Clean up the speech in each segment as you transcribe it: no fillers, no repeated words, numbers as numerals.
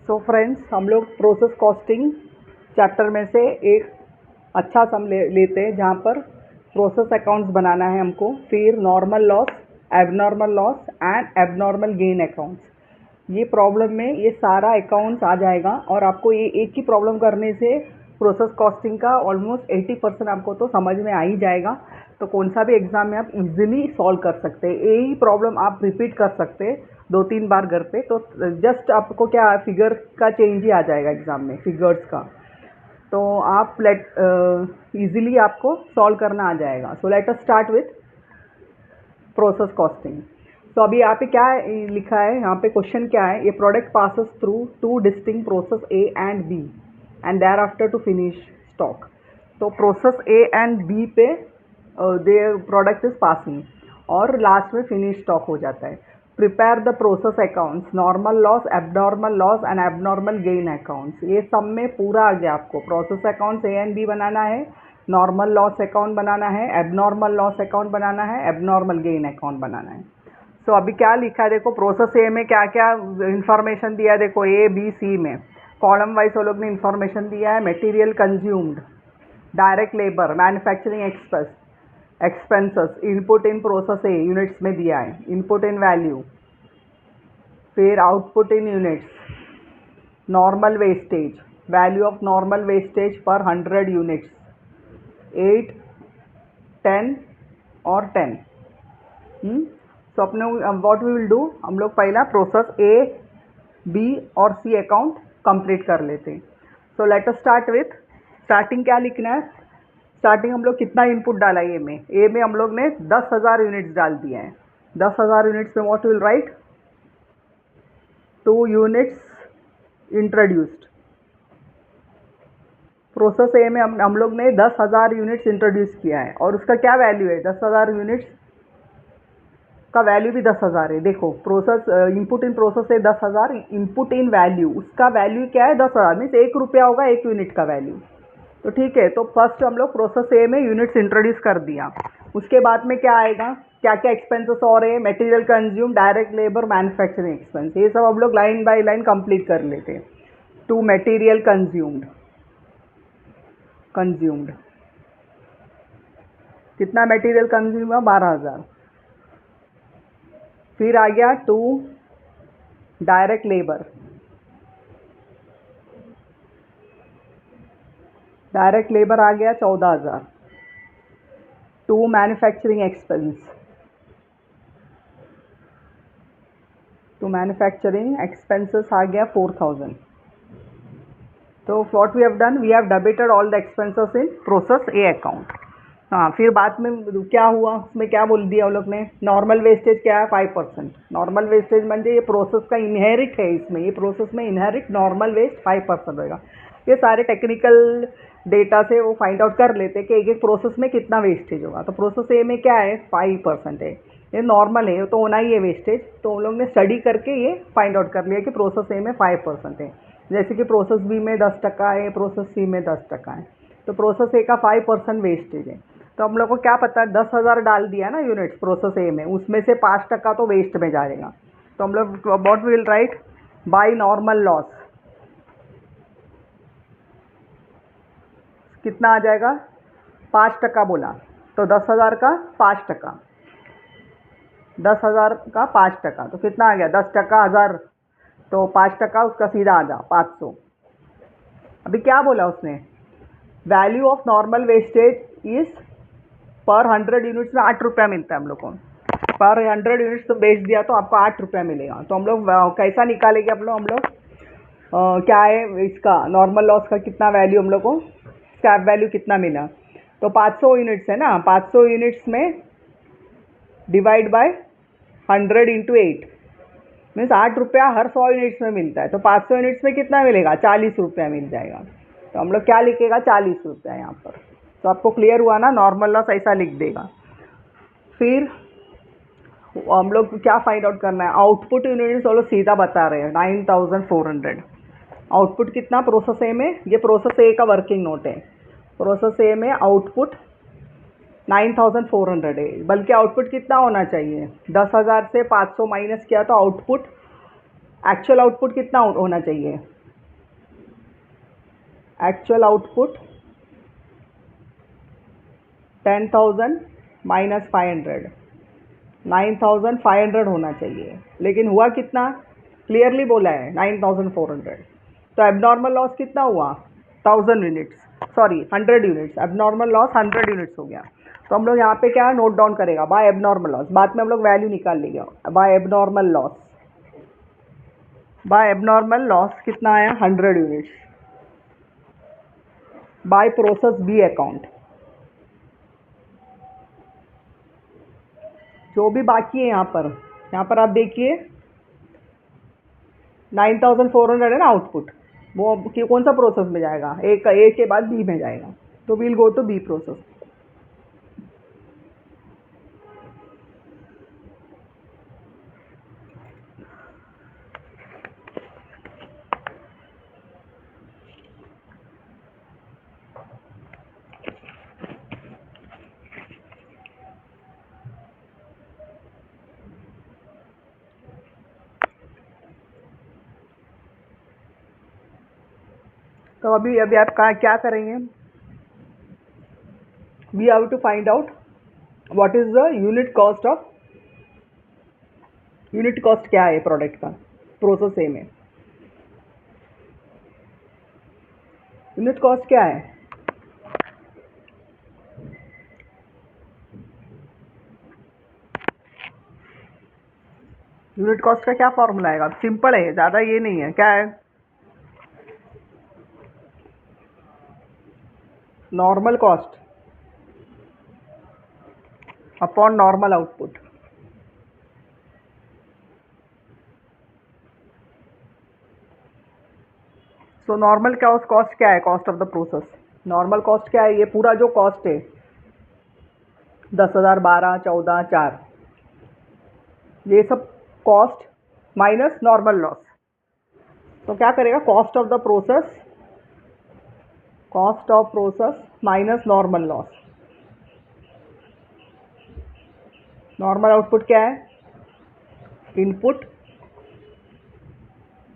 So friends, हम लोग process costing chapter में से एक अच्छा सम लेते हैं जहाँ पर प्रोसेस अकाउंट्स बनाना है हमको, फिर normal loss, abnormal loss and abnormal gain accounts. ये प्रॉब्लम में ये सारा अकाउंट्स आ जाएगा और आपको ये एक ही प्रॉब्लम करने से प्रोसेस कॉस्टिंग का ऑलमोस्ट 80% आपको तो समझ में आ ही जाएगा। तो कौन सा भी एग्ज़ाम में आप इजीली सॉल्व कर सकते हैं। यही प्रॉब्लम आप रिपीट कर सकते हैं 2-3 बार घर पे, तो जस्ट आपको क्या फिगर का चेंज ही आ जाएगा एग्ज़ाम में, फिगर्स का। तो आप इजीली आपको सॉल्व करना आ जाएगा। So let us start with process costing. तो अभी यहाँ पे क्या लिखा है, यहाँ पे क्वेश्चन क्या है, ये product passes through 2 distinct process A and B and thereafter to finish stock. तो प्रोसेस ए एंड बी पे देयर प्रोडक्ट इज पासिंग और लास्ट में फिनिश स्टॉक हो जाता है। Prepare the process accounts, normal loss, abnormal loss and abnormal gain accounts. ये सब में पूरा आ गया आपको। Process accounts A and B बनाना है, नॉर्मल लॉस अकाउंट बनाना है, एबनॉर्मल लॉस अकाउंट बनाना है, एबनॉर्मल गेन अकाउंट बनाना है। सो अभी क्या लिखा है देखो, प्रोसेस ए में क्या क्या इंफॉर्मेशन दिया है देखो, ए बी सी में कॉलम वाइज वो लोग ने इंफॉर्मेशन दिया है। Material consumed, direct labour, manufacturing expenses, input in process a units में दिया है, इनपुट इन वैल्यू, फिर output in units, normal wastage, value of normal wastage पर 100 यूनिट्स, 8, 10 और 10। सो अपने व्हाट वी विल डू, हम लोग पहला प्रोसेस ए बी और सी अकाउंट कंप्लीट कर लेते हैं। So let us start with, starting क्या लिखना है, स्टार्टिंग हम लोग कितना इनपुट डाला है ए में हम लोग ने 10,000 यूनिट्स डाल दिया है। 10,000 यूनिट्स में what will write, 2 units introduced. Process ए में हम लोग ने 10,000 यूनिट्स इंट्रोड्यूस किया है और उसका क्या वैल्यू है, 10,000 यूनिट्स का वैल्यू भी 10,000 है। देखो प्रोसेस इनपुट इन प्रोसेस है 10,000, इनपुट इन वैल्यू उसका वैल्यू क्या है 10,000, मीन्स 1 रुपया होगा 1 यूनिट का वैल्यू। तो ठीक है, तो फर्स्ट हम लोग प्रोसेस ए में यूनिट्स इंट्रोड्यूस कर दिया। उसके बाद में क्या आएगा, क्या क्या एक्सपेंसेस और है, material consume, direct labour, manufacturing expense, ये सब हम लोग लाइन बाय लाइन कंप्लीट कर लेते हैं। टू मटेरियल कंज्यूम्ड कितना मटेरियल कंज्यूम हुआ, 12,000। फिर आ गया 2 डायरेक्ट लेबर, आ गया 14,000। 2 मैन्युफैक्चरिंग एक्सपेंस, मैन्युफैक्चरिंग एक्सपेंसेस आ गया 4,000। तो what we have done, we have debited all the expenses in process A account. हाँ, फिर बाद में क्या हुआ, उसमें क्या बोल दिया हम लोग ने, नॉर्मल वेस्टेज क्या है 5%। नॉर्मल वेस्टेज म्हणजे ये प्रोसेस का इनहेरिट है, इसमें ये प्रोसेस में इनहेरिट नॉर्मल वेस्ट 5% होगा। ये सारे टेक्निकल डेटा से वो फाइंड आउट कर लेते हैं कि एक एक प्रोसेस में कितना वेस्टेज होगा। तो प्रोसेस ए में क्या है 5% है, ये नॉर्मल है तो होना ही है वेस्टेज। तो हम लोग ने स्टडी करके ये फाइंड आउट कर लिया कि प्रोसेस ए में 5% है। जैसे कि प्रोसेस बी में 10% है, प्रोसेस सी में 10% है। तो प्रोसेस ए का 5% वेस्टेज है। तो हम लोग को क्या पता, 10,000 डाल दिया ना यूनिट्स प्रोसेस ए में, उसमें से 5% तो वेस्ट में जाएगा। तो हम लोग what will write, by normal loss कितना आ जाएगा, 5% बोला तो 10,000 का 5%, 10,000 का 5%, तो कितना आ गया 10% 1,000, तो 5% उसका सीधा आ जा 500। अभी क्या बोला उसने, value of normal wastage is पर 100 यूनिट्स में 8 रुपया मिलता है हम लोग को। पर 100 यूनिट्स तो बेच दिया तो आपको 8 रुपया मिलेगा। तो हम लोग कैसा निकालेंगे, हम लोग क्या है इसका नॉर्मल लॉस का कितना वैल्यू हम लोग को, स्क्रैप वैल्यू कितना मिला, तो 500 यूनिट्स है ना, 500 यूनिट्स में डिवाइड बाय 100 इंटू 8 मीन्स 8 रुपया हर 100 यूनिट्स में मिलता है। तो 500 यूनिट्स में कितना मिलेगा, 40 रुपया मिल जाएगा। तो हम लोग क्या लिखेगा, 40 रुपया यहाँ पर। तो आपको क्लियर हुआ ना, नॉर्मल लॉस ऐसा लिख देगा। फिर हम लोग क्या फाइंड आउट करना है, आउटपुट यूनिट्स वो लोग सीधा बता रहे हैं 9,400। आउटपुट कितना प्रोसेस ए में, ये प्रोसेस ए का वर्किंग नोट है। प्रोसेस ए में आउटपुट 9,400 है, बल्कि आउटपुट कितना होना चाहिए, 10,000 से 500 माइनस किया तो आउटपुट, एक्चुअल आउटपुट कितना होना चाहिए, एक्चुअल आउटपुट 10,000 माइनस 500, 9,500 होना चाहिए, लेकिन हुआ कितना, क्लियरली बोला है 9,400। तो एबनॉर्मल लॉस कितना हुआ, 1000 units, sorry 100 units, abnormal loss 100 units हो गया। तो हम लोग यहाँ पे क्या नोट डाउन करेगा, बाय एबनॉर्मल लॉस, बाद में हम लोग वैल्यू निकाल लेंगे। By abnormal loss, by abnormal loss कितना आया, 100 units. By process B account, जो भी बाकी है यहाँ पर आप देखिए 9,400 है ना आउटपुट, वो कौन सा प्रोसेस में जाएगा, ए के बाद बी में जाएगा। तो we'll go to B process. तो अभी अभी आप क्या करेंगे, we have to find out what is the unit cost of, unit cost क्या है प्रोडक्ट का प्रोसेस ए में, यूनिट कॉस्ट क्या है। यूनिट कॉस्ट का क्या फॉर्मूला आएगा, सिंपल है, ज़्यादा ये नहीं है, क्या है, normal cost upon normal output. So normal cost क्या है, cost of the process, normal cost क्या है, ये पूरा जो कॉस्ट है 10,000, 12, 14, 4, ये सब कॉस्ट माइनस नॉर्मल लॉस। तो क्या करेगा, cost of the process, cost of process minus normal loss. Normal output क्या है, इनपुट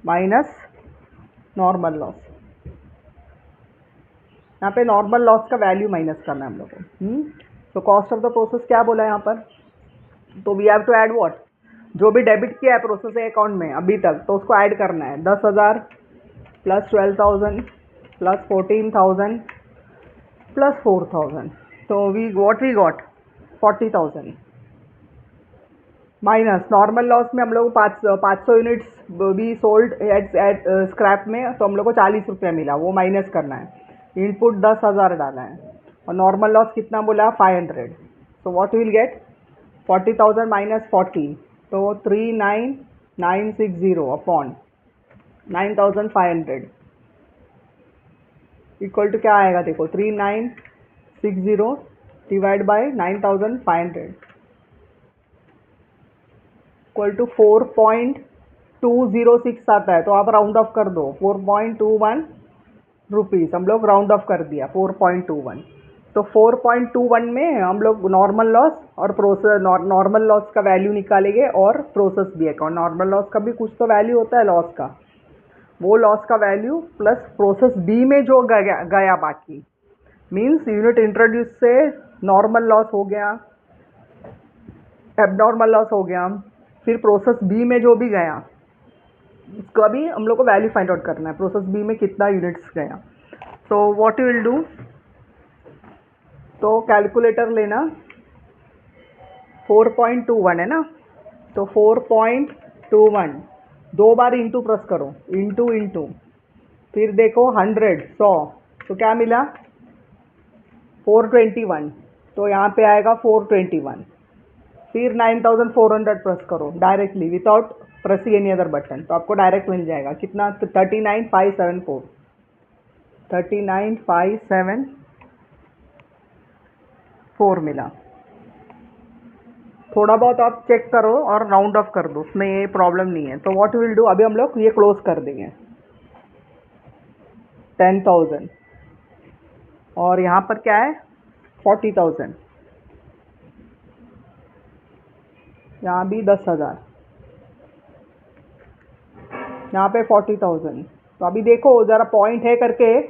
माइनस नॉर्मल लॉस। यहाँ पे नॉर्मल लॉस का वैल्यू माइनस करना है हम लोग को। तो कॉस्ट ऑफ द प्रोसेस क्या बोला है यहाँ पर, तो we have to add what, जो भी डेबिट किया है प्रोसेस अकाउंट में अभी तक, तो उसको ऐड करना है। 10,000 प्लस 12,000 प्लस 14,000 प्लस 4,000, तो we got 40,000 minus normal loss में हम लोग 500 यूनिट्स भी सोल्ड एट स्क्रैप में, तो हम लोग को 40 रुपया मिला, वो माइनस करना है। इनपुट 10,000 डाला है और नॉर्मल लॉस कितना बोला, 500। सो व्हाट विल गेट, 40,000 माइनस 40, तो 39,960 अपॉन 9,500 इक्वल टू क्या आएगा, देखो 3960 डिवाइड बाय 9,500 इक्वल टू 4.206 आता है। तो आप राउंड ऑफ कर दो, 4.21 रुपीज़ हम लोग राउंड ऑफ कर दिया, 4.21। तो 4.21 में हम लोग नॉर्मल लॉस और प्रोसेस, नॉर्मल लॉस का वैल्यू निकालेंगे और प्रोसेस भी अकाउंट, नॉर्मल लॉस का भी कुछ तो वैल्यू होता है लॉस का, वो लॉस का वैल्यू प्लस प्रोसेस बी में जो गया बाकी, मीन्स यूनिट इंट्रोड्यूस से नॉर्मल लॉस हो गया, एबनॉर्मल लॉस हो गया, फिर प्रोसेस बी में जो भी गया उसका भी हम लोग को वैल्यू फाइंड आउट करना है, प्रोसेस बी में कितना यूनिट्स गया। So what you will do, तो कैलकुलेटर लेना, 4.21 है ना, तो 4.21 दो बार इंटू प्रेस करो, इंटू फिर देखो 100, तो क्या मिला 421, तो यहाँ पे आएगा 421, फिर 9,400 प्रेस करो directly without pressing any other button, तो आपको डायरेक्ट मिल जाएगा कितना, 39,574, 39,574 मिला। थोड़ा बहुत आप चेक करो और राउंड ऑफ कर दो, उसमें ये प्रॉब्लम नहीं है। तो व्हाट विल डू, अभी हम लोग ये क्लोज कर देंगे 10,000 और यहाँ पर क्या है 40,000, यहाँ भी 10,000, यहाँ पे 40,000। तो अभी देखो ज़रा पॉइंट है करके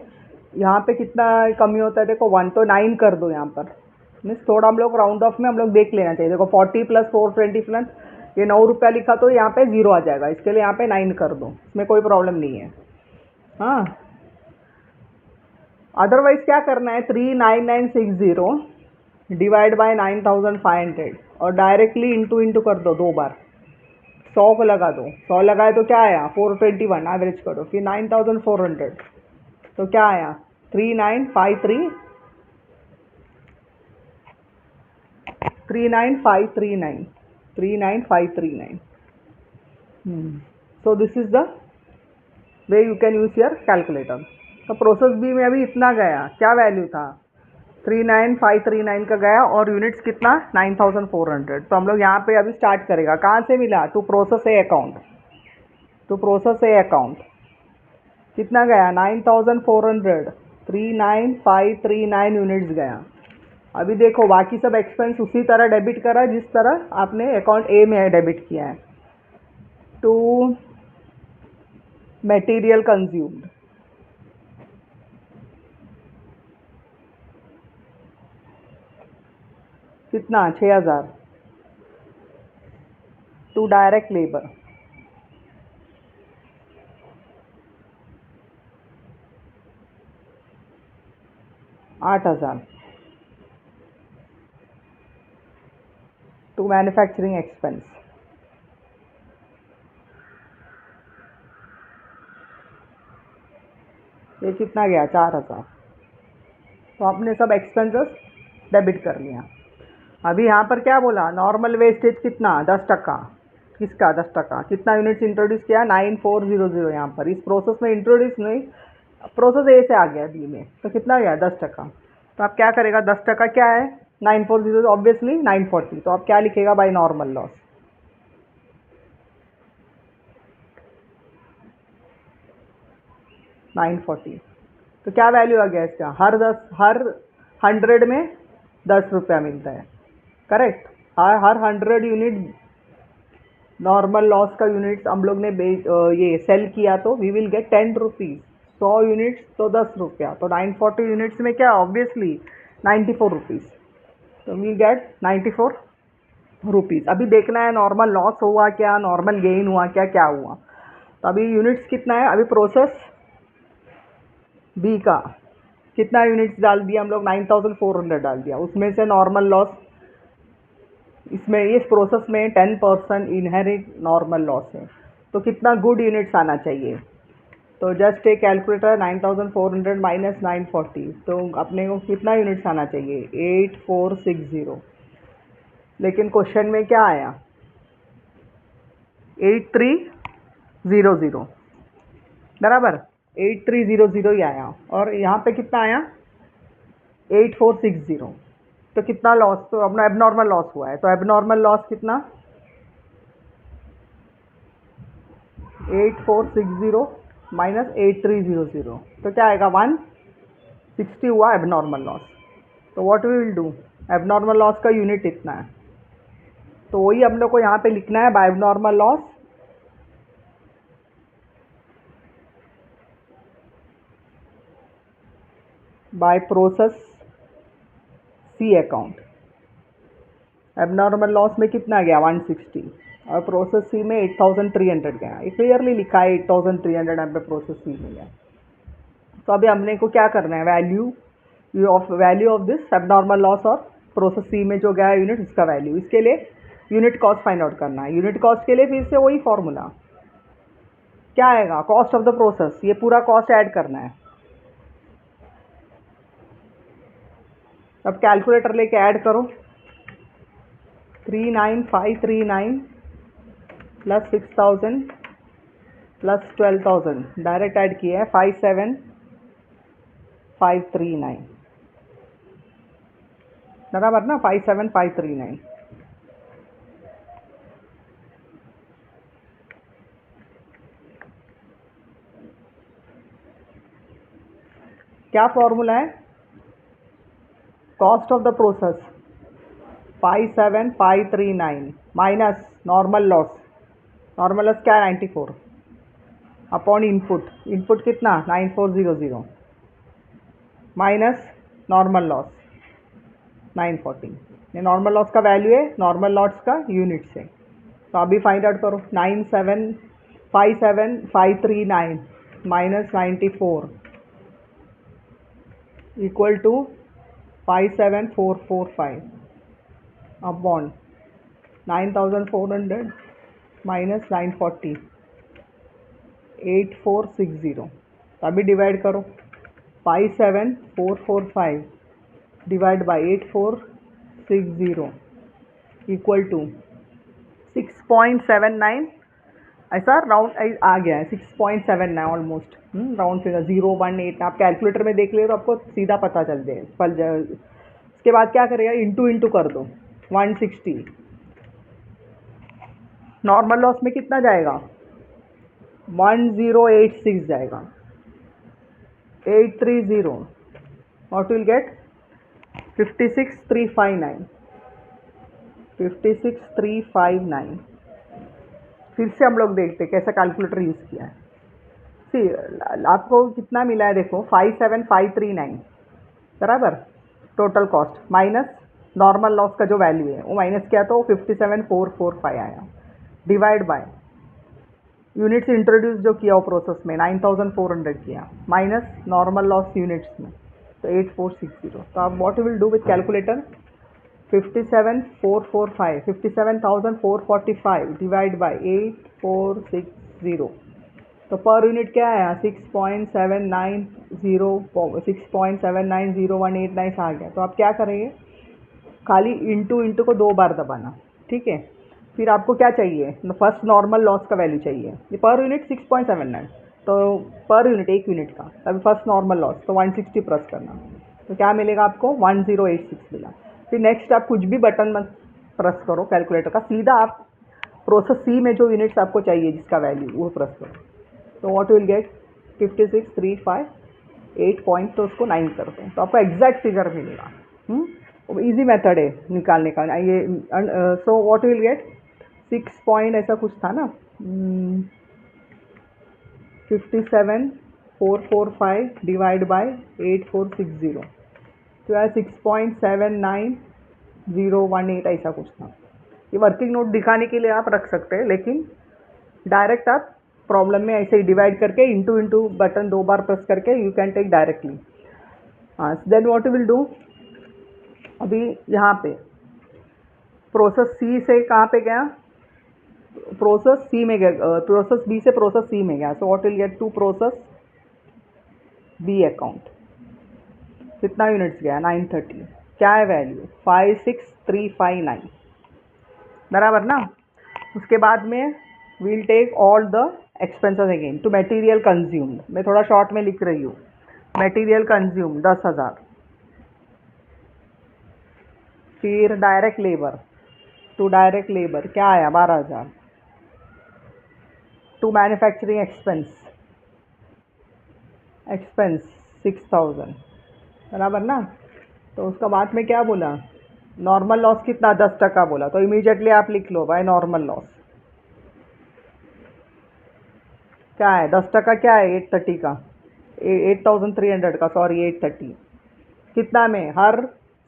यहाँ पे कितना कमी होता है देखो 1, तो 9 कर दो यहाँ पर। मीन्स थोड़ा हम लोग राउंड ऑफ में हम लोग देख लेना चाहिए। देखो 40 प्लस 420 प्लस ये 9 रुपया लिखा तो यहाँ पे 0 आ जाएगा, इसके लिए यहाँ पे 9 कर दो, इसमें कोई प्रॉब्लम नहीं है। हाँ, अदरवाइज क्या करना है, 39960 डिवाइड बाय 9500 और डायरेक्टली इंटू इंटू कर दो 2 बार। 100 को लगा दो, 100 लगाए तो क्या आया 421, एवरेज करो, फिर 9400 तो क्या आया 3953 39539 39539। So this is the way you can use your calculator. तो प्रोसेस बी में अभी इतना गया, क्या वैल्यू था 39539 का गया और यूनिट्स कितना 9400। तो हम लोग यहाँ पे अभी स्टार्ट करेगा, कहाँ से मिला, to process A account. To process A account कितना गया 9400, 39539 यूनिट्स गया। अभी देखो बाकी सब एक्सपेंस उसी तरह डेबिट करा जिस तरह आपने अकाउंट ए में डेबिट किया है। टू मटेरियल कंज्यूम्ड कितना 6000। To direct labour 8000। To manufacturing expense ये कितना गया 4000। तो आपने सब एक्सपेंसेस डेबिट कर लिया। अभी यहाँ पर क्या बोला, नॉर्मल वेस्टेज कितना 10%। किसका 10%, कितना यूनिट्स इंट्रोड्यूस किया 9400। यहाँ पर इस प्रोसेस में इंट्रोड्यूस नहीं, प्रोसेस ए से आ गया बी में, तो कितना गया 10%। तो आप क्या करेगा, 10% क्या है 940, ऑब्वियसली 940, तो आप क्या लिखेगा बाय नॉर्मल लॉस। तो क्या वैल्यू आ गया इसका, हर 100 में 10 रुपया मिलता है, करेक्ट। हर 100 यूनिट नॉर्मल लॉस का यूनिट्स हम लोग ने ये सेल किया तो we will get 10 rupees. 100 units तो 10 रुपया, तो 940 यूनिट्स में क्या ऑब्वियसली 94 रुपीज़, तो वी गेट 94 रुपीज़। अभी देखना है नॉर्मल लॉस हुआ क्या, नॉर्मल गेन हुआ क्या, क्या हुआ। तो अभी यूनिट्स कितना है, अभी प्रोसेस बी का कितना यूनिट्स डाल दिया हम लोग 9400 डाल दिया, उसमें से नॉर्मल लॉस, इसमें इस प्रोसेस में 10% इनहेरिट नॉर्मल लॉस है, तो कितना गुड यूनिट्स आना चाहिए। तो जस्ट एक कैलकुलेटर 9400 माइनस 940, तो अपने को कितना यूनिट्स आना चाहिए 8460। लेकिन क्वेश्चन में क्या आया 8300, बराबर 8300 ही आया, और यहाँ पे कितना आया 8460। तो कितना लॉस, तो अपना एबनॉर्मल लॉस हुआ है, तो एबनॉर्मल लॉस कितना 8460 माइनस 8300, तो क्या आएगा 160 हुआ एबनॉर्मल लॉस। तो what we will do, abnormal loss का यूनिट इतना है, तो वही हम लोग को यहाँ पे लिखना है by abnormal loss by process C account. Abnormal loss में कितना गया 160 और प्रोसेस सी में 8300 गया, ये क्लियरली लिखा है 8300 यहाँ पे प्रोसेस सी में गया। तो अभी हमने को क्या करना है, value of this abnormal loss और प्रोसेस सी में जो गया यूनिट उसका वैल्यू, इसके लिए यूनिट कॉस्ट फाइंड आउट करना है। यूनिट कॉस्ट के लिए फिर से वही फॉर्मूला क्या आएगा, कॉस्ट ऑफ द प्रोसेस, ये पूरा कॉस्ट ऐड करना है। अब कैलकुलेटर लेके ऐड करो, 39539 प्लस 6000 प्लस 12000 डायरेक्ट ऐड किया है 57539, बराबर ना 57539। क्या फॉर्मूला है, cost of the process 57539 minus normal loss, normal loss क्या है 94 अपॉन इनपुट, इनपुट कितना 9400, माइनस नॉर्मल लॉस 940। ये नॉर्मल लॉस का वैल्यू है नॉर्मल लॉस का यूनिट से। तो अभी फाइंड आउट करो 9757539 minus 94 equal to 57445 upon 9400 minus 940 8460। तो अभी डिवाइड करो 57445 डिवाइड बाई 8460 इक्वल टू 6.79। ऐसा राउंड आ गया है 6.79 ऑलमोस्ट राउंड फिगर 018। आप कैलकुलेटर में देख ले तो आपको सीधा पता चल जाए उसके बाद क्या करेगा इंटू इंटू कर दो 160। नॉर्मल लॉस में कितना जाएगा 1086 जाएगा 830 व्हाट विल गेट 56359 56359। फिर से हम लोग देखते हैं कैसा कैलकुलेटर यूज़ किया है। सी आपको कितना मिला है देखो 57539 बराबर total cost minus normal loss का जो वैल्यू है वो माइनस किया तो 57445 आया डिवाइड बाय यूनिट्स इंट्रोड्यूस जो किया वो प्रोसेस में 9400 किया माइनस नॉर्मल लॉस यूनिट्स में तो 8460। तो आप what will do with calculator 57445 57445 divide by 8460। तो पर यूनिट क्या आया 6.790189 आ गया। तो आप क्या करेंगे खाली इंटू इंटू को 2 बार दबाना ठीक है। फिर आपको क्या चाहिए फर्स्ट नॉर्मल लॉस का वैल्यू चाहिए ये पर यूनिट 6.79 तो पर यूनिट एक यूनिट का अभी फर्स्ट नॉर्मल लॉस तो 160 प्रेस करना तो क्या मिलेगा आपको 1086 मिला। फिर नेक्स्ट आप कुछ भी बटन मत प्रेस करो कैलकुलेटर का सीधा आप प्रोसेस सी में जो यूनिट्स आपको चाहिए जिसका वैल्यू वो प्रेस करो तो व्हाट विल गेट 56358 पॉइंट तो उसको 9 करते हैं तो आपको एग्जैक्ट फिगर मिलेगा। इजी मेथड है निकालने का ये। सो व्हाट विल गेट 6 पॉइंट ऐसा कुछ था ना 57445 डिवाइड बाय 8460 तो यार 6.79018 ऐसा कुछ था। ये वर्किंग नोट दिखाने के लिए आप रख सकते हैं लेकिन डायरेक्ट आप प्रॉब्लम में ऐसे ही डिवाइड करके इंटू इंटू बटन 2 बार प्रेस करके you can take directly. Then what will do अभी यहाँ पे प्रोसेस सी से कहाँ पे गया प्रोसेस सी में गया प्रोसेस बी से प्रोसेस सी में गया। So what will get to process B account कितना यूनिट्स गया 930 क्या है वैल्यू 56359 बराबर ना। उसके बाद में we'll take all the expenses again to material consumed. मैं थोड़ा शॉर्ट में लिख रही हूँ मटेरियल कंज्यूम 10,000 फिर direct labour to direct labour क्या आया 12,000 टू मैन्युफैक्चरिंग एक्सपेंस 6,000 बराबर ना। तो उसका बाद में क्या बोला नॉर्मल लॉस कितना 10% बोला तो इमीडिएटली आप लिख लो भाई नॉर्मल लॉस क्या है 10% क्या है 830 का 8300 का सॉरी 830 कितना में हर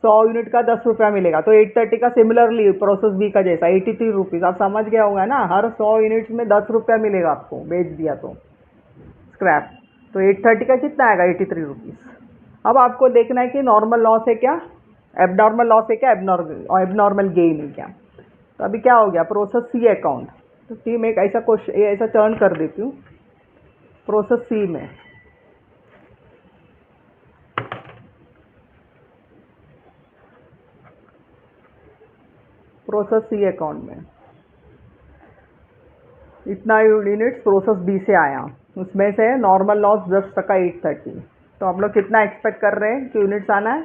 100 यूनिट का 10 रुपया मिलेगा तो 830 का सिमिलरली प्रोसेस बी का जैसा 83 रुपीज़ आप समझ गया होगा ना हर 100 यूनिट्स में 10 रुपया मिलेगा आपको बेच दिया तो स्क्रैप तो 830 का कितना आएगा 83 रुपीज़। अब आपको देखना है कि नॉर्मल लॉस है क्या एबनॉर्मल लॉस है क्या एबनॉर्मल गेन है क्या। तो अभी क्या हो गया प्रोसेस सी अकाउंट तो टीम एक ऐसा क्वेश्चन ऐसा टर्न कर देती हूँ प्रोसेस सी में प्रोसेस सी अकाउंट में इतना यूनिट्स प्रोसेस बी से आया उसमें से नॉर्मल लॉस 10% 830 तो हम लोग कितना एक्सपेक्ट कर रहे हैं कि यूनिट्स आना है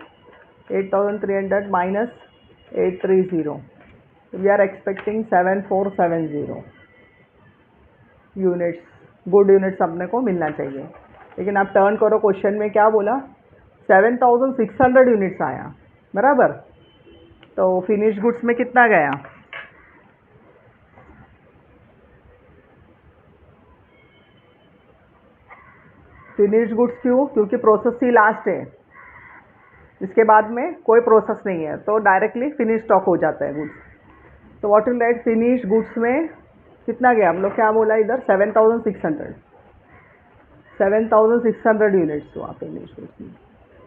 8300 minus 830 we are expecting 7470 units good units अपने को मिलना चाहिए। लेकिन आप टर्न करो क्वेश्चन में क्या बोला 7600 यूनिट्स आया बराबर तो फिनिश गुड्स में कितना गया फिनिश गुड्स क्यों क्योंकि प्रोसेस सी लास्ट है इसके बाद में कोई प्रोसेस नहीं है तो डायरेक्टली फिनिश स्टॉक हो जाता है गुड्स। तो what will write finish goods में कितना गया, हम लोग क्या बोला इधर 7,600 यूनिट्स हुआ फिनिश गुड्स में।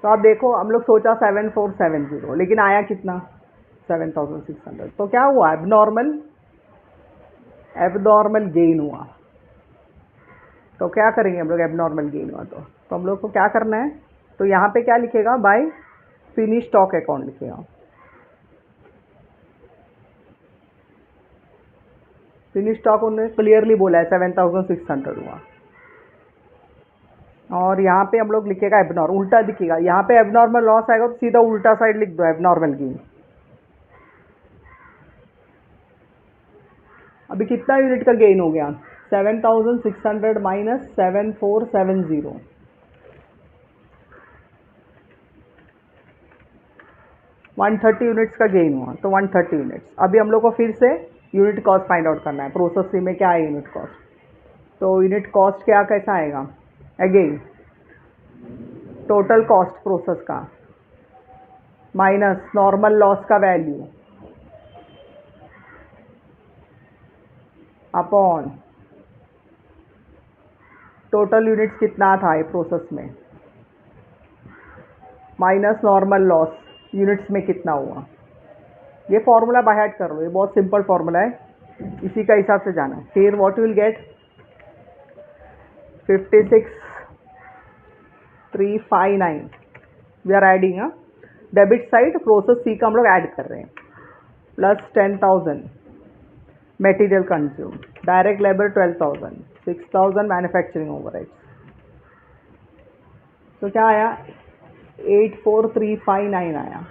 तो आप देखो हम लोग सोचा 7,470 लेकिन आया कितना 7,600। तो क्या हुआ, एबनॉर्मल गेन हुआ। तो क्या करेंगे हम लोग, एबनॉर्मल गेन हुआ तो हम लोग को क्या करना है, तो यहाँ पे क्या लिखेगा, बाय फिनिश स्टॉक अकाउंट लिखेगा। फिनिश स्टॉक उन्होंने क्लियरली बोला है 7,600 हुआ। और यहाँ पे हम लोग लिखेगा एबनॉर्मल, उल्टा दिखेगा, यहाँ पे एबनॉर्मल लॉस आएगा तो सीधा उल्टा साइड लिख दो एबनॉर्मल गेन। अभी कितना यूनिट का गेन हो गया, 7,600 माइनस 7,470, 130 यूनिट्स का गेन हुआ। तो 130 यूनिट्स। अभी हम लोग को फिर से यूनिट कॉस्ट फाइंड आउट करना है। प्रोसेस सी में क्या है यूनिट कॉस्ट, तो यूनिट कॉस्ट क्या कैसा आएगा, अगेन टोटल कॉस्ट प्रोसेस का माइनस नॉर्मल लॉस का वैल्यू अपॉन टोटल यूनिट्स कितना था ये प्रोसेस में माइनस नॉर्मल लॉस यूनिट्स में कितना हुआ। ये फॉर्मूला बाय हार्ट कर लो, ये बहुत सिंपल फॉर्मूला है, इसी का हिसाब से जाना। फिर what will get 56,359 we are adding debit side process C का हम लोग ऐड कर रहे हैं, plus 10,000 material consume, direct labour 12,000, 6,000 manufacturing overheads. तो क्या आया 84,359 आया,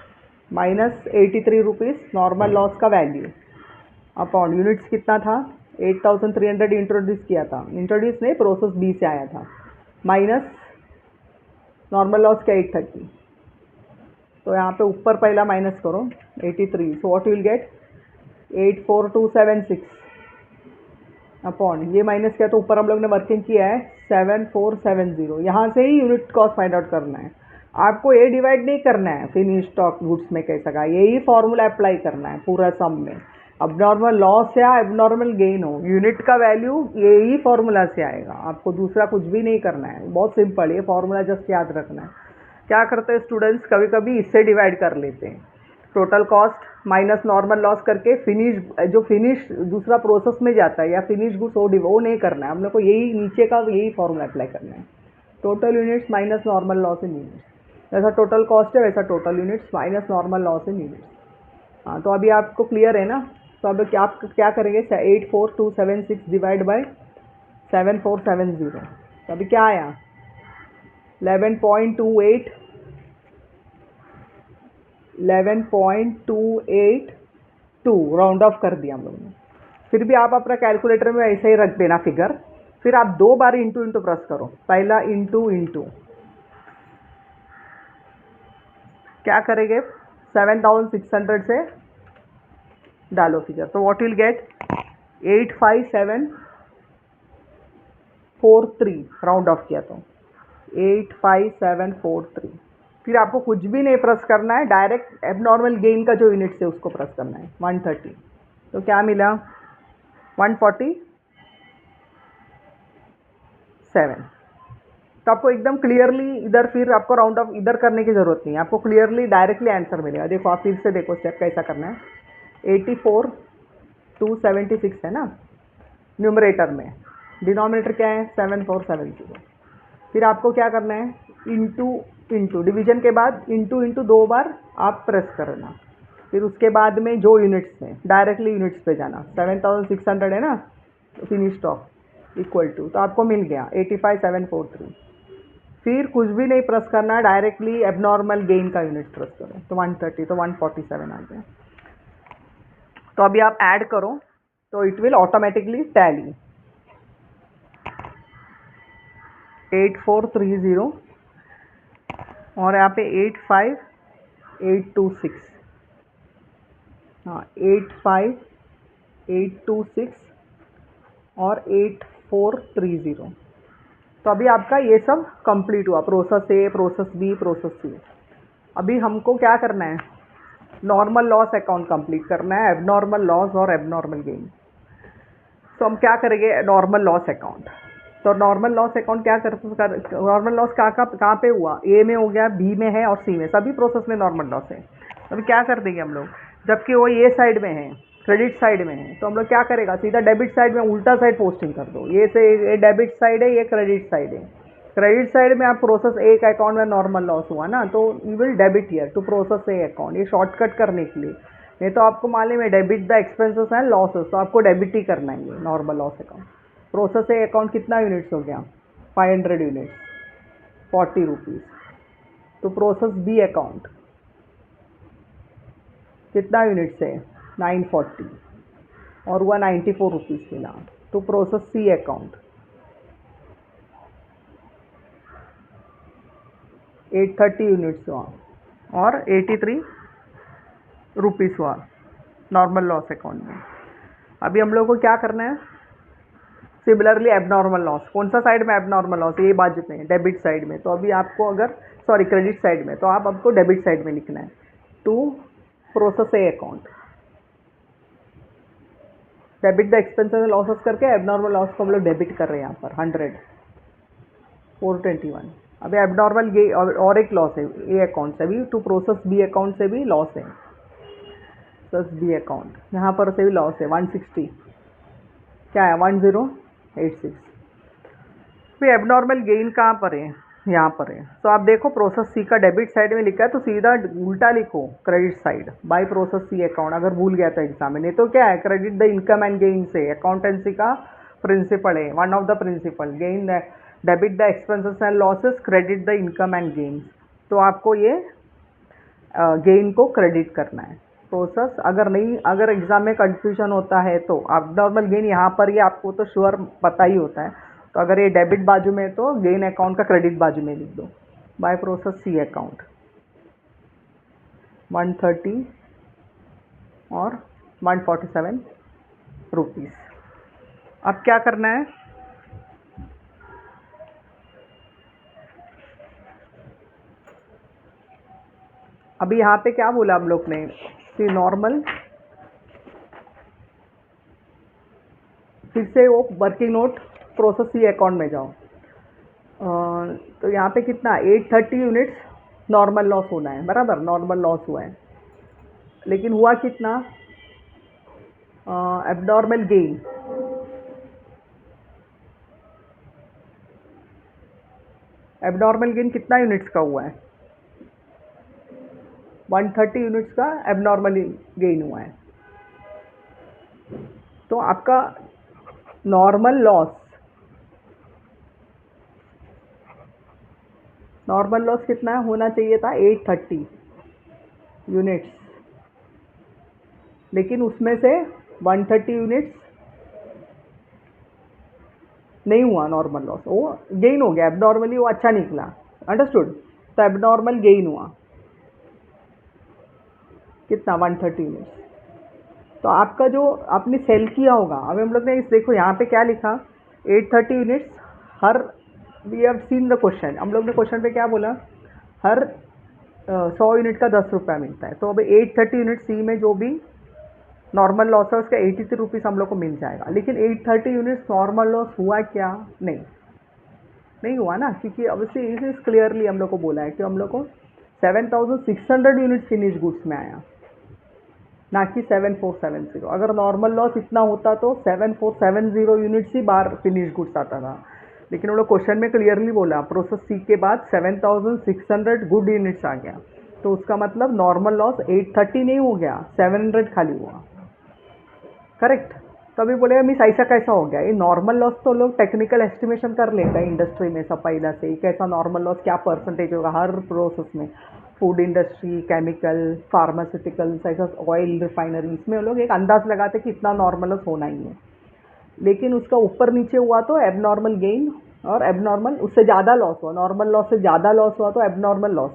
माइनस 83 रुपीज़ नॉर्मल लॉस का वैल्यू अपॉन यूनिट्स कितना था 8,300 इंट्रोड्यूस किया था, इंट्रोड्यूस नहीं प्रोसेस बी से आया था, माइनस नॉर्मल लॉस का 830। तो यहाँ पे ऊपर पहला माइनस करो 83, सो व्हाट विल गेट 84,276 अपॉन ये माइनस किया तो ऊपर हम लोग ने वर्किंग किया है 7,470। यहाँ से ही यूनिट कॉस्ट फाइंड आउट करना है, आपको ये डिवाइड नहीं करना है फिनिश स्टॉक गुड्स में कैसा का, यही फॉर्मूला अप्लाई करना है पूरा सम में। अबनॉर्मल लॉस या एबनॉर्मल गेन हो, यूनिट का वैल्यू यही फॉर्मूला से आएगा, आपको दूसरा कुछ भी नहीं करना है, बहुत सिंपल, ये फॉर्मूला जस्ट याद रखना है। क्या करते हैं स्टूडेंट्स, कभी कभी इससे डिवाइड कर लेते हैं, total cost minus normal loss करके फिनिश दूसरा प्रोसेस में जाता है या फिनिश गुड्स वो नहीं करना है, हम लोग को यही नीचे का यही फॉर्मूला अप्लाई करना है, total units minus normal loss in units. जैसा टोटल कॉस्ट है वैसा total units minus normal loss in units. हाँ, तो अभी आपको क्लियर है ना। तो अब आप क्या करेंगे 84,276 डिवाइड बाय 7,470, तो अभी क्या आया 11.282 राउंड ऑफ कर दिया हम लोगों ने। फिर भी आप अपना कैलकुलेटर में ऐसे ही रख देना फिगर, फिर आप दो बार इंटू प्रेस करो, पहला इंटू क्या करेंगे 7,600 से डालो फिगर, तो what will gate 85743 round of किया तो 85743। फिर आपको कुछ भी नहीं प्रेस करना है, डायरेक्ट एबनॉर्मल गेन का जो यूनिट्स है उसको प्रेस करना है 130। तो क्या मिला 147। तो आपको एकदम क्लियरली इधर फिर आपको राउंड ऑफ इधर करने की ज़रूरत नहीं है, आपको क्लियरली डायरेक्टली आंसर मिलेगा। देखो आप फिर से देखो स्टेप कैसा करना है, 84,276 है ना न्यूमरेटर में, डिनोमिनेटर क्या है 7,470। फिर आपको क्या करना है इंटू डिवीजन के बाद इंटू दो बार आप प्रेस करना, फिर उसके बाद में जो यूनिट्स हैं डायरेक्टली यूनिट्स पे जाना, 7,600 है ना तो फिनिश स्टॉक इक्वल टू, तो आपको मिल गया 85,743। फिर कुछ भी नहीं प्रेस करना है, डायरेक्टली एबनॉर्मल गेन का यूनिट प्रेस करो तो 130, तो 147 आ गया। तो अभी आप ऐड करो तो इट विल ऑटोमेटिकली टैली 8430 और यहाँ पे 85826, हाँ 85826 और 8430। तो अभी आपका ये सब कंप्लीट हुआ, process A, process B, process C. अभी हमको क्या करना है, नॉर्मल लॉस अकाउंट कंप्लीट करना है, एबनॉर्मल लॉस और एबनॉर्मल गेन। तो हम क्या करेंगे, नॉर्मल लॉस अकाउंट। तो नॉर्मल लॉस अकाउंट क्या नॉर्मल लॉस कहाँ पे हुआ, ए में हो गया, बी में है और सी में, सभी प्रोसेस में नॉर्मल लॉस है। अभी क्या कर देंगे हम लोग, जबकि वो ये साइड में है, क्रेडिट साइड में है, तो हम लोग क्या करेगा, सीधा डेबिट साइड में उल्टा साइड पोस्टिंग कर दो। ये डेबिट साइड है, ये क्रेडिट साइड है। क्रेडिट साइड में आप प्रोसेस एक अकाउंट में नॉर्मल लॉस हुआ ना, तो you will debit here to process A account, ये शॉर्टकट करने के लिए। नहीं तो आपको मालूम है debit the expenses and losses, तो आपको डेबिट ही करना है ये normal loss account. Process A account कितना यूनिट्स हो गया, 500 यूनिट्स, 40 रुपीज़। तो प्रोसेस बी अकाउंट कितना यूनिट्स है, 940, और हुआ 94 रुपीज़ मिला। तो प्रोसेस सी अकाउंट 830 यूनिट्स हुआ और 83 रुपीज़ हुआ नॉर्मल लॉस अकाउंट में। अभी हम लोग को क्या करना है, सिमिलरली एबनॉर्मल लॉस, कौन सा साइड में एबनॉर्मल लॉस, ये बाजू में डेबिट साइड में। तो अभी आपको अगर क्रेडिट साइड में, तो आप आपको डेबिट साइड में लिखना है, to process A account, debit the expenses and losses करके एबनॉर्मल लॉस को हम लोग डेबिट कर रहे हैं यहाँ पर 100 421। अभी एबनॉर्मल गे और एक लॉस है ए अकाउंट से भी, टू प्रोसेस बी अकाउंट से भी लॉस है, प्लस बी अकाउंट यहाँ पर से भी लॉस है 160, क्या है 1086। फिर एबनॉर्मल गेन कहाँ पर है, यहाँ पर है। तो आप देखो प्रोसेस सी का डेबिट साइड में लिखा है, तो सीधा उल्टा लिखो credit side by process C account, अगर भूल गया था एग्जाम में। नहीं तो क्या है, credit the income and gain से, अकाउंटेंसी का प्रिंसिपल है, one of the principle, gain debit the expenses and losses, credit the income and gain. तो आपको ये गेन को क्रेडिट करना है प्रोसेस। अगर एग्जाम में कंफ्यूजन होता है तो आप नॉर्मल गेन यहाँ पर ये आपको तो श्योर पता ही होता है, तो अगर ये डेबिट बाजू में तो गेन अकाउंट का क्रेडिट बाजू में लिख दो, बाय प्रोसेस सी अकाउंट 130 और 147 रुपीज़। अब क्या करना है, अभी यहाँ पे क्या बोला हम लोग ने कि नॉर्मल, फिर से वो working note process C account में जाओ। तो यहाँ पे कितना 830 यूनिट्स नॉर्मल लॉस होना है, बराबर, नॉर्मल लॉस हुआ है, लेकिन हुआ कितना एबनॉर्मल गेन। एबनॉर्मल गेन कितना यूनिट्स का हुआ है, 130 यूनिट्स का एबनॉर्मल गेन हुआ है। तो आपका नॉर्मल लॉस कितना होना चाहिए था, 830 यूनिट्स, लेकिन उसमें से 130 यूनिट्स नहीं हुआ नॉर्मल लॉस, वो गेन हो गया एबनॉर्मली, वो अच्छा निकला, अंडरस्टूड। तो एबनॉर्मल गेन हुआ कितना, 130 यूनिट्स। तो आपका जो आपने सेल किया होगा, अभी हम लोग ने इस देखो यहाँ पे क्या लिखा, 830 units, here we have seen the question, हम लोग ने क्वेश्चन पे क्या बोला, हर 100 यूनिट का 10 रुपया मिलता है। तो अब 830 यूनिट सी में जो भी नॉर्मल लॉस है उसका 83 रुपीज़ हम लोग को मिल जाएगा। लेकिन 830 यूनिट्स नॉर्मल लॉस हुआ क्या, नहीं हुआ ना, क्योंकि ऑब्वियसली इस क्लियरली हम लोग को बोला है कि हम लोग को 7600 यूनिट्स फिनिश गुड्स में आया, ना कि 7470। अगर नॉर्मल लॉस इतना होता तो 7470 यूनिट्स ही बाहर फिनिश गुड्स आता था, लेकिन वो लोग क्वेश्चन में क्लियरली बोला प्रोसेस सी के बाद 7600 गुड यूनिट्स आ गया, तो उसका मतलब नॉर्मल लॉस 830 नहीं हो गया, 700 खाली हुआ, करेक्ट। तभी बोलेगा मिस ऐसा कैसा हो गया, ये नॉर्मल लॉस तो लोग टेक्निकल एस्टिमेशन कर लेते हैं इंडस्ट्री में सब पहला से, कैसा नॉर्मल लॉस क्या परसेंटेज होगा हर प्रोसेस में, फूड इंडस्ट्री, केमिकल, फार्मास्यूटिकल्स, ऐसा ऑयल रिफाइनरी, इसमें लोग एक अंदाज लगाते कि इतना नॉर्मल लॉस होना ही है। लेकिन उसका ऊपर नीचे हुआ तो एबनॉर्मल गेन, और एबनॉर्मल उससे ज़्यादा लॉस हुआ, नॉर्मल लॉस से ज़्यादा लॉस हुआ तो एबनॉर्मल लॉस,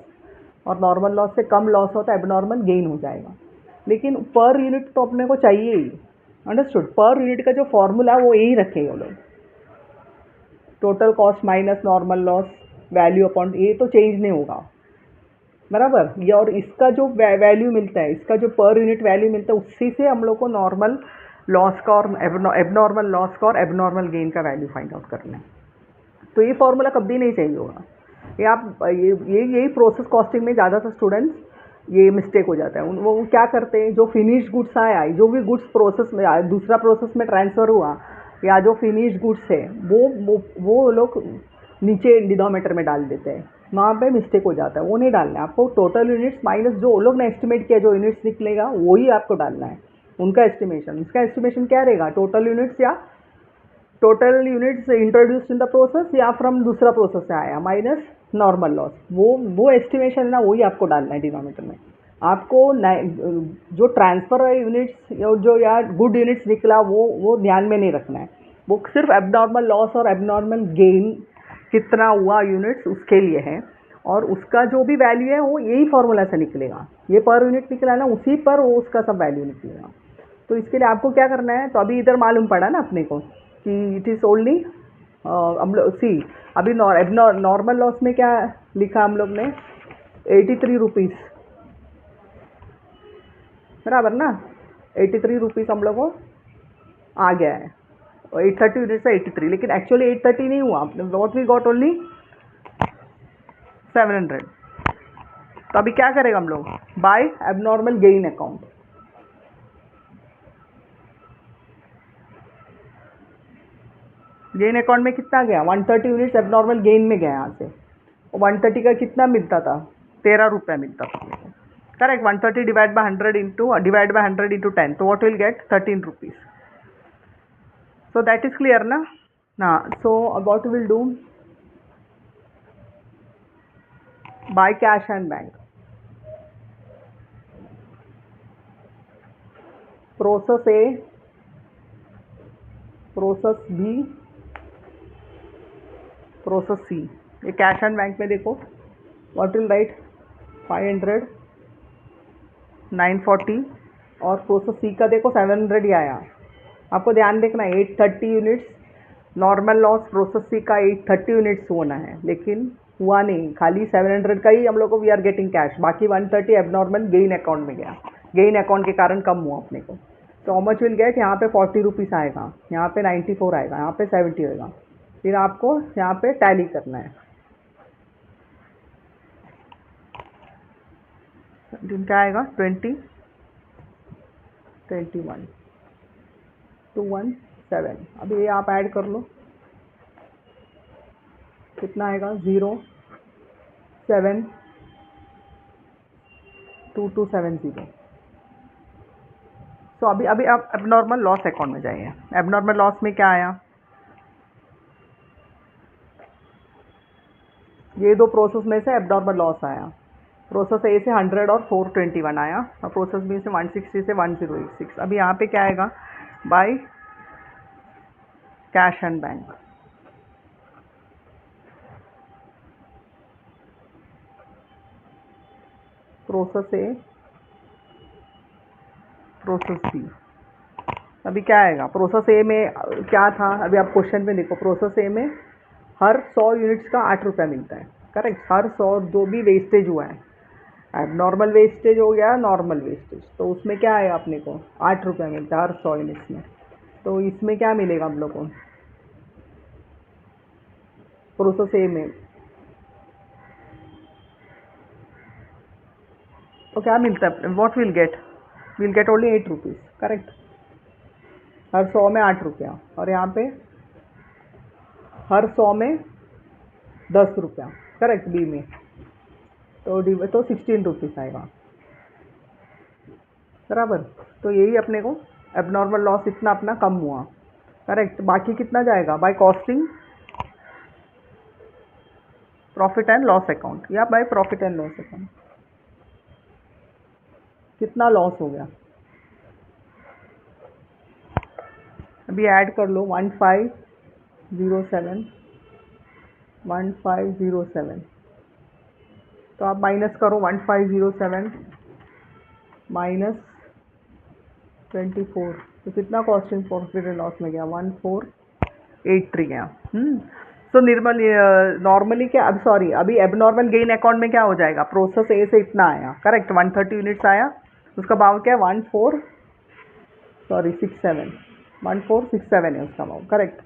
और नॉर्मल लॉस से कम लॉस हो तो एबनॉर्मल गेन हो जाएगा। लेकिन पर यूनिट तो अपने को चाहिए ही, अंडरस्टूड। पर यूनिट का जो फॉर्मूला वो यही रखेंगे वो लोग, total cost minus normal loss value upon, ये तो चेंज नहीं होगा, बराबर। ये और इसका जो वैल्यू मिलता है, इसका जो पर यूनिट वैल्यू मिलता है, उसी से हम लोग को नॉर्मल लॉस का और एबनॉर्मल लॉस का और एबनॉर्मल गेन का वैल्यू फाइंड आउट करना है। तो ये फॉर्मूला कभी नहीं चाहिए होगा। ये आप यही प्रोसेस कॉस्टिंग में ज़्यादातर स्टूडेंट्स ये मिस्टेक हो जाता है। वो क्या करते हैं, जो फिनिश्ड गुड्स आया, जो भी गुड्स प्रोसेस में दूसरा प्रोसेस में ट्रांसफ़र हुआ, या जो फिनिश्ड गुड्स है वो लोग नीचे डिनोमिनेटर में डाल देते हैं। वहाँ पे मिस्टेक हो जाता है, वो नहीं डालना है आपको। टोटल यूनिट्स माइनस जो वो लोग ने एस्टिमेट किया, जो यूनिट्स निकलेगा वही आपको डालना है, उनका एस्टिमेशन। उसका एस्टिमेशन क्या रहेगा, टोटल यूनिट्स या total units introduced in the process या फ्रॉम दूसरा प्रोसेस से आया माइनस नॉर्मल लॉस, वो एस्टिमेशन है ना, वही आपको डालना है डिनोमिनेटर में। आपको जो ट्रांसफ़र यूनिट्स जो या गुड यूनिट्स निकला वो ध्यान में नहीं रखना है। वो सिर्फ एबनॉर्मल लॉस और एबनॉर्मल गेन कितना हुआ यूनिट्स उसके लिए है, और उसका जो भी वैल्यू है वो यही फार्मूला से निकलेगा। ये पर यूनिट निकला ना, उसी पर वो उसका सब वैल्यू निकलेगा। तो इसके लिए आपको क्या करना है, तो अभी इधर मालूम पड़ा ना अपने को कि इट इज़ ओनली हम लोग सी अभी नॉर्मल लॉस में क्या लिखा हम लोग ने, 83 रुपीज़, बराबर ना। 83 रुपीज़ हम लोग को आ गया है, 830 यूनिट से 83, लेकिन एक्चुअली 830 नहीं हुआ, वॉट वी गॉट ओनली 700। तो अभी क्या करेगा हम लोग, by abnormal gain account. Gain account में कितना गया, 130 यूनिट्स एबनॉर्मल गेन में गया यहाँ से। 130 का कितना मिलता था, 13 रुपये मिलता था, करेक्ट। 130 डिवाइड बाय 100 इंटू 10, तो what will get 13 rupees. So that is clear ना। ना so what will do, by cash and bank, process A, process B, process C. ये कैश एंड बैंक में देखो व्हाट विल राइट, 500, 940, और process C का देखो 700 ही आया। आपको ध्यान देखना, 830 units normal loss process C का 830 यूनिट्स होना है, लेकिन हुआ नहीं, खाली 700 का ही हम लोग को वी आर गेटिंग कैश, बाकी 130 एबनॉर्मल गेन अकाउंट में गया। गेन अकाउंट के कारण कम हुआ अपने को। तो हाउ मच विल गेट, यहाँ पे 40 रुपीज़ आएगा, यहाँ पे 94 आएगा, यहाँ पे 70 होएगा। फिर आपको यहाँ पे टैली करना है। क्या आएगा, 20, 21, 217। अभी ये आप ऐड कर लो, कितना आएगा, 0, 7, 2270। तो अभी आप एबनॉर्मल लॉस अकाउंट में जाइए। एबनॉर्मल लॉस में क्या आया, ये दो प्रोसेस में से एबनॉर्मल लॉस आया। प्रोसेस ए से 100 और 421 आया, और प्रोसेस बी से 160 से 1086। अभी यहाँ पे क्या आएगा, by cash and bank, process A, process B. अभी क्या आएगा, प्रोसेस ए में क्या था, अभी आप क्वेश्चन में देखो, प्रोसेस ए में हर 100 यूनिट्स का 8 रुपये मिलता है, करेक्ट। हर 100 जो भी वेस्टेज हुआ है, अब नॉर्मल वेस्टेज हो गया, नॉर्मल वेस्टेज, तो उसमें क्या आएगा अपने को, 8 रुपये मिलता है हर 100 यूनिट्स में। तो इसमें क्या मिलेगा हम लोग को, प्रोसेस ए में तो क्या मिलता है, what will get only 8 rupees, correct. हर 100 में 8 रुपया, और यहाँ पे हर 100 में 10 रुपया, करेक्ट, बी में। तो 16 रुपीज़ आएगा, बराबर। तो यही अपने को एबनॉर्मल लॉस इतना अपना कम हुआ, करेक्ट। बाकी कितना जाएगा, by costing profit and loss account, या by profit and loss account. कितना लॉस हो गया, अभी ऐड कर लो, 1507, 1507। तो आप माइनस करो, 1507 माइनस 24, तो कितना कॉस्टिंग प्रॉफिट एंड लॉस में गया, 1483 गया। सो निर्मल नॉर्मली क्या, अब सॉरी, अभी एबनॉर्मल गेन अकाउंट में क्या हो जाएगा, प्रोसेस ए से इतना आया, करेक्ट, 130 यूनिट्स आया, उसका भाव क्या है 1467 है उसका भाव, करेक्ट।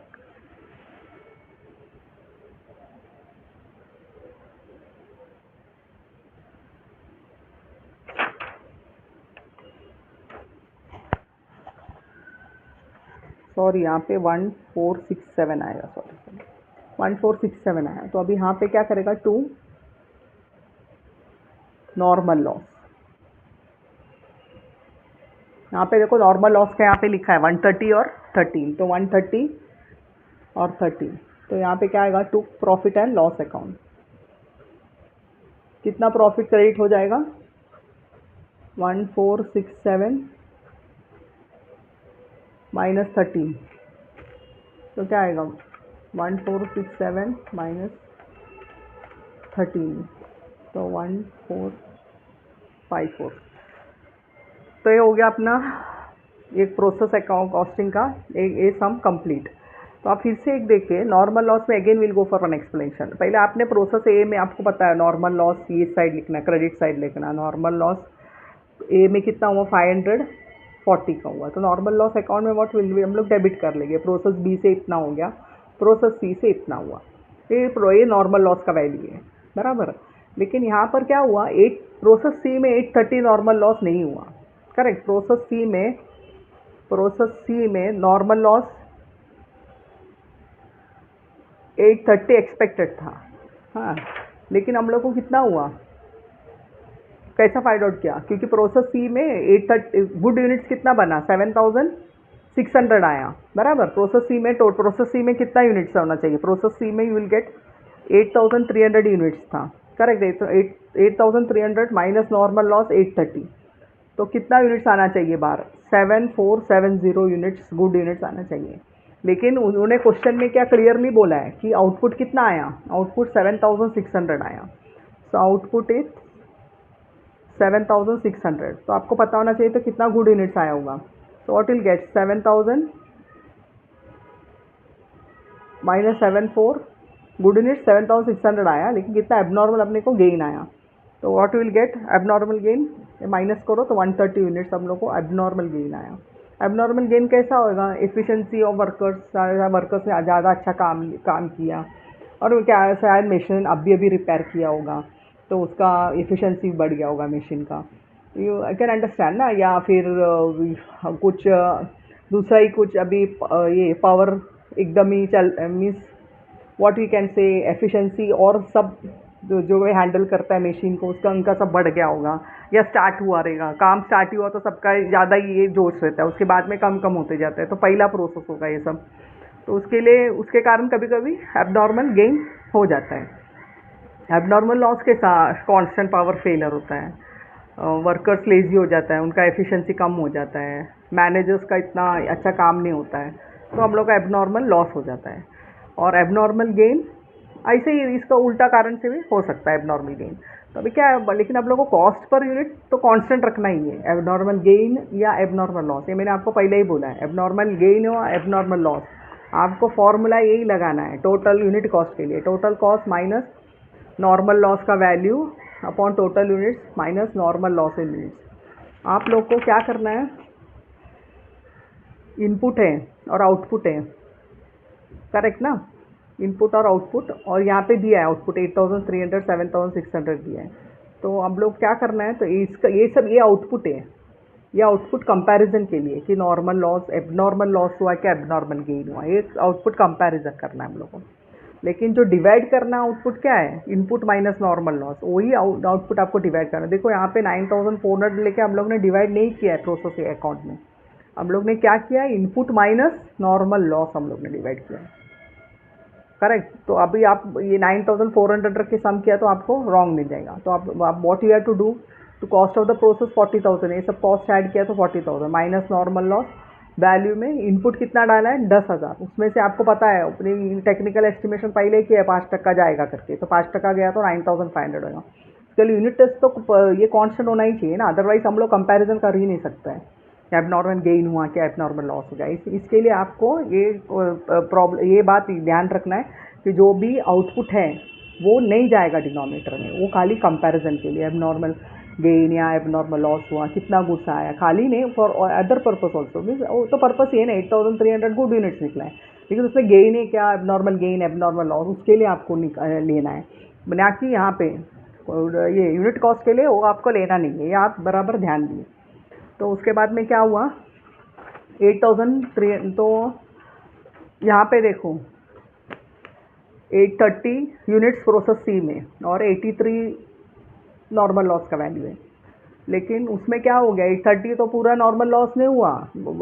सॉरी यहाँ पे 1467 आएगा, सॉरी 1467 आया, तो अभी यहाँ पे क्या करेगा, टू नॉर्मल लॉस, यहाँ पे देखो नॉर्मल लॉस का यहाँ पे लिखा है 130 और 13, तो 130 और 13, तो यहाँ पे क्या आएगा, to profit and loss account, कितना प्रॉफिट क्रेडिट हो जाएगा, 1467 माइनस 13, तो क्या आएगा 1467 माइनस 13, तो 1454, तो ये हो गया अपना एक प्रोसेस अकाउंट कॉस्टिंग का ये सम कंप्लीट। तो आप फिर से एक देखिए, नॉर्मल लॉस में again will go for one explanation. पहले आपने प्रोसेस ए में आपको पता है नॉर्मल लॉस ये साइड लिखना, क्रेडिट साइड लिखना, नॉर्मल लॉस ए में कितना हुआ 540 का हुआ, तो नॉर्मल लॉस अकाउंट में व्हाट विल बी, हम लोग डेबिट कर लेंगे, प्रोसेस बी से इतना हो गया, प्रोसेस सी से इतना हुआ, ये नॉर्मल लॉस का वैल्यू है, बराबर। लेकिन यहाँ पर क्या हुआ, प्रोसेस सी में 830 नॉर्मल लॉस नहीं हुआ, करेक्ट। प्रोसेस सी में नॉर्मल लॉस 830 एक्सपेक्टेड था, हाँ, लेकिन हम लोग को कितना हुआ, कैसा फाइंड आउट किया, क्योंकि प्रोसेस सी में 830 गुड यूनिट्स कितना बना 7600 आया, बराबर। प्रोसेस सी में कितना यूनिट्स होना चाहिए, प्रोसेस सी में यू विल गेट 8300 यूनिट्स था, करेक्ट। 8300 माइनस नॉर्मल लॉस 830, तो कितना यूनिट्स आना चाहिए बाहर, 7470 यूनिट्स गुड यूनिट्स आना चाहिए। लेकिन उन्होंने क्वेश्चन में क्या क्लियरली बोला है कि आउटपुट कितना आया, आउटपुट 7600 आया, सो आउटपुट इज 7600, तो आपको पता होना चाहिए तो कितना गुड यूनिट्स आया होगा, तो what will gate 7000 minus 74 good unit 7600 आया, लेकिन कितना एबनॉर्मल अपने को गेन आया, तो what will gate abnormal gain, minus करो तो 130 यूनिट्स हम लोग को एबनॉर्मल गेन आया। एबनॉर्मल गेन कैसा होगा, एफिशिएंसी ऑफ वर्कर्स ने ज़्यादा अच्छा काम किया, और क्या शायद मशीन अभी रिपेयर किया होगा तो उसका एफिशिएंसी बढ़ गया होगा मशीन का, यू आई कैन अंडरस्टैंड ना। या फिर कुछ दूसरा ही कुछ अभी ये पावर एकदम ही means what we can say efficiency और सब जो हैंडल करता है मशीन को उसका उनका सब बढ़ गया होगा, या स्टार्ट हुआ रहेगा, काम स्टार्ट हुआ तो सबका ज़्यादा ही ये जोश रहता है, उसके बाद में कम होते जाता है, तो पहला प्रोसेस होगा ये सब, तो उसके कारण कभी कभी एबनॉर्मल गेन हो जाता है। एबनॉर्मल लॉस के साथ कांस्टेंट पावर फेलियर होता है, वर्कर्स लेजी हो जाता है, उनका एफिशिएंसी कम हो जाता है, मैनेजर्स का इतना अच्छा काम नहीं होता है, तो हम लोग का एबनॉर्मल लॉस हो जाता है। और एबनॉर्मल गेन ऐसे ही इसका उल्टा कारण से भी हो सकता है एबनॉर्मल गेन। तो अभी क्या है, लेकिन आप लोगों को कॉस्ट पर यूनिट तो कांस्टेंट रखना ही है, एबनॉर्मल गेन या एबनॉर्मल लॉस, ये मैंने आपको पहले ही बोला है, एबनॉर्मल गेन या एबनॉर्मल लॉस आपको फॉर्मूला यही लगाना है टोटल यूनिट कॉस्ट के लिए, total cost minus normal loss का value upon total units minus normal loss in units. आप लोग को क्या करना है, इनपुट है और आउटपुट है, करेक्ट ना, इनपुट और आउटपुट, और यहाँ पे दिया है आउटपुट 8300 7600 दिया है, तो अब लोग क्या करना है, तो इसका ये आउटपुट है, ये आउटपुट कंपैरिजन के लिए कि नॉर्मल लॉस एबनॉर्मल लॉस हुआ क्या एबनॉर्मल गेन हुआ, ये आउटपुट कंपैरिजन करना है हम लोगों को। लेकिन जो डिवाइड करना आउटपुट क्या है, इनपुट माइनस नॉर्मल लॉस, वही आउटपुट आपको डिवाइड करना है। देखो यहाँ पे 9400 लेके हम लोग ने डिवाइड नहीं किया है प्रोसेस अकाउंट में, हम लोग ने क्या किया है, इनपुट माइनस नॉर्मल लॉस हम लोग ने डिवाइड किया है, करेक्ट। तो अभी आप ये 9400 रख के सम किया तो आपको रॉन्ग मिल जाएगा, तो आप what you have to do, तो कॉस्ट ऑफ द प्रोसेस 40,000, ये सब कॉस्ट ऐड किया तो 40,000 माइनस नॉर्मल लॉस, वैल्यू में इनपुट कितना डाला है 10,000, उसमें से आपको पता है अपनी टेक्निकल एस्टिमेशन पहले किया है 5% जाएगा करके, तो 5% गया तो 9500 होगा। इसके लिए यूनिट टेस्ट तो ये कांस्टेंट होना ही चाहिए ना, अदरवाइज हम लोग कंपैरिजन कर ही नहीं सकते हैं, एबनॉर्मल गेन हुआ क्या एबनॉर्मल लॉस हो गया। इसके लिए आपको ये प्रॉब्लम, ये बात ध्यान रखना है कि जो भी आउटपुट है वो नहीं जाएगा डिनोमिनेटर में, वो खाली कंपैरिजन के लिए एबनॉर्मल गेन या एबनॉर्मल लॉस हुआ, कितना गुड्स आया, खाली नहीं for other purpose also. Means तो पर्पस ये ना 8300 गुड यूनिट्स निकला है, लेकिन उसमें गेन है क्या, एबनॉर्मल गेन एबनॉर्मल लॉस, उसके लिए आपको लेना है, ना कि यहाँ पे ये यूनिट कॉस्ट के लिए वो आपको लेना नहीं है, ये आप बराबर ध्यान दिए। तो उसके बाद में क्या हुआ 8003, तो यहाँ पे देखो 830 यूनिट्स प्रोसेस सी में और 83 नॉर्मल लॉस का वैल्यू है, लेकिन उसमें क्या हो गया 830 तो पूरा नॉर्मल लॉस नहीं हुआ,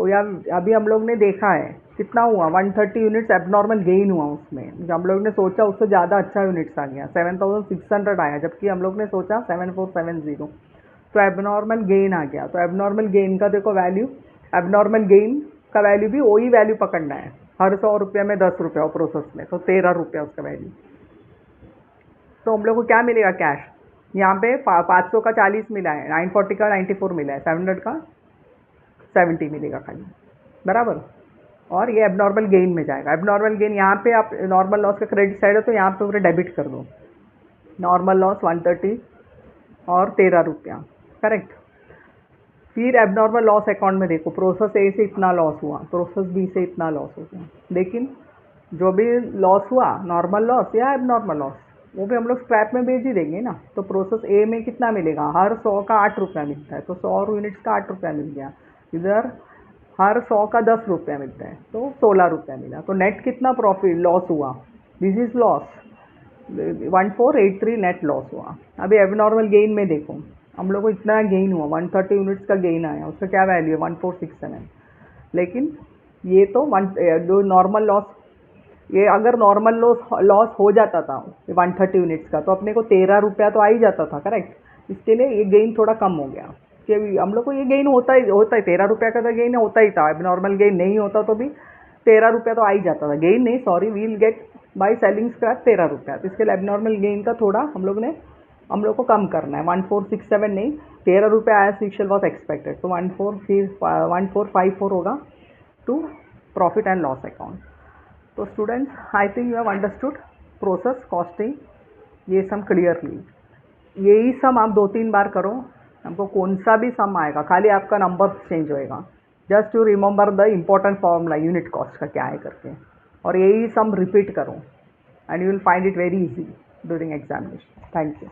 या अभी हम लोग ने देखा है कितना हुआ 130 यूनिट्स एबनॉर्मल गेन हुआ उसमें, जब हम लोग ने सोचा उससे ज़्यादा अच्छा यूनिट्स आ गया 7600 आया, जबकि हम लोग ने सोचा 7470, तो एबनॉर्मल गेन आ गया। तो एबनॉर्मल गेन का देखो वैल्यू, एबनॉर्मल गेन का वैल्यू भी वही वैल्यू पकड़ना है, हर 100 रुपये में 10 रुपये और प्रोसेस में, तो 13 रुपये उसका वैल्यू। तो हम लोग को क्या मिलेगा कैश, यहाँ पे 500 का 40 मिला है, 940 का 94 मिला है, 700 का 70 मिलेगा खाली, बराबर। और ये एबनॉर्मल गेन में जाएगा। एबनॉर्मल गेन यहाँ पे आप नॉर्मल लॉस का क्रेडिट साइड है तो यहाँ पे पूरे डेबिट कर दो, नॉर्मल लॉस 130 और 13 रुपया, करेक्ट। फिर एबनॉर्मल लॉस अकाउंट में देखो, प्रोसेस ए से इतना लॉस हुआ, प्रोसेस बी से इतना लॉस हो गया, लेकिन जो भी लॉस हुआ नॉर्मल लॉस या एबनॉर्मल लॉस वो भी हम लोग स्क्रैप में भेज ही देंगे ना। तो प्रोसेस ए में कितना मिलेगा, हर 100 का 8 रुपया मिलता है, तो 100 यूनिट्स का 8 रुपया मिल गया। इधर हर 100 का 10 रुपया मिलता है, तो 16 रुपया मिला। तो नेट कितना प्रॉफिट लॉस हुआ, this is loss 1483 net loss हुआ। अभी एबनॉर्मल गेन में देखो, हम लोग को इतना गेन हुआ 130 यूनिट्स का गेन आया, उसका क्या वैल्यू है 1467, लेकिन ये तो जो नॉर्मल लॉस, ये अगर नॉर्मल लॉस हो जाता था 130 यूनिट्स का तो अपने को 13 रुपया तो आ ही जाता था, करेक्ट। इसके लिए ये गेन थोड़ा कम हो गया कि हम लोग को ये गेन होता ही 13 रुपया का तो गेन होता ही था, एबनॉर्मल गेन नहीं होता तो भी 13 रुपया तो आ ही जाता था, गेन नहीं sorry, we'll get by selling scrap 13 रुपया। तो इसके लिए एबनॉर्मल गेन का थोड़ा हम लोग को कम करना है, 1467 नहीं 13 रुपया एज यूजुअल वॉज एक्सपेक्टेड, तो 1454 होगा to profit and loss account. तो students I think you have understood process costing, ये सम क्लियरली। यही सम आप 2-3 बार करो, हमको कौन सा भी सम आएगा खाली आपका नंबर चेंज होएगा, just you remember the important formula unit cost का क्या है करके, और यही सम रिपीट करो and you will find it very easy during examination. Thank you.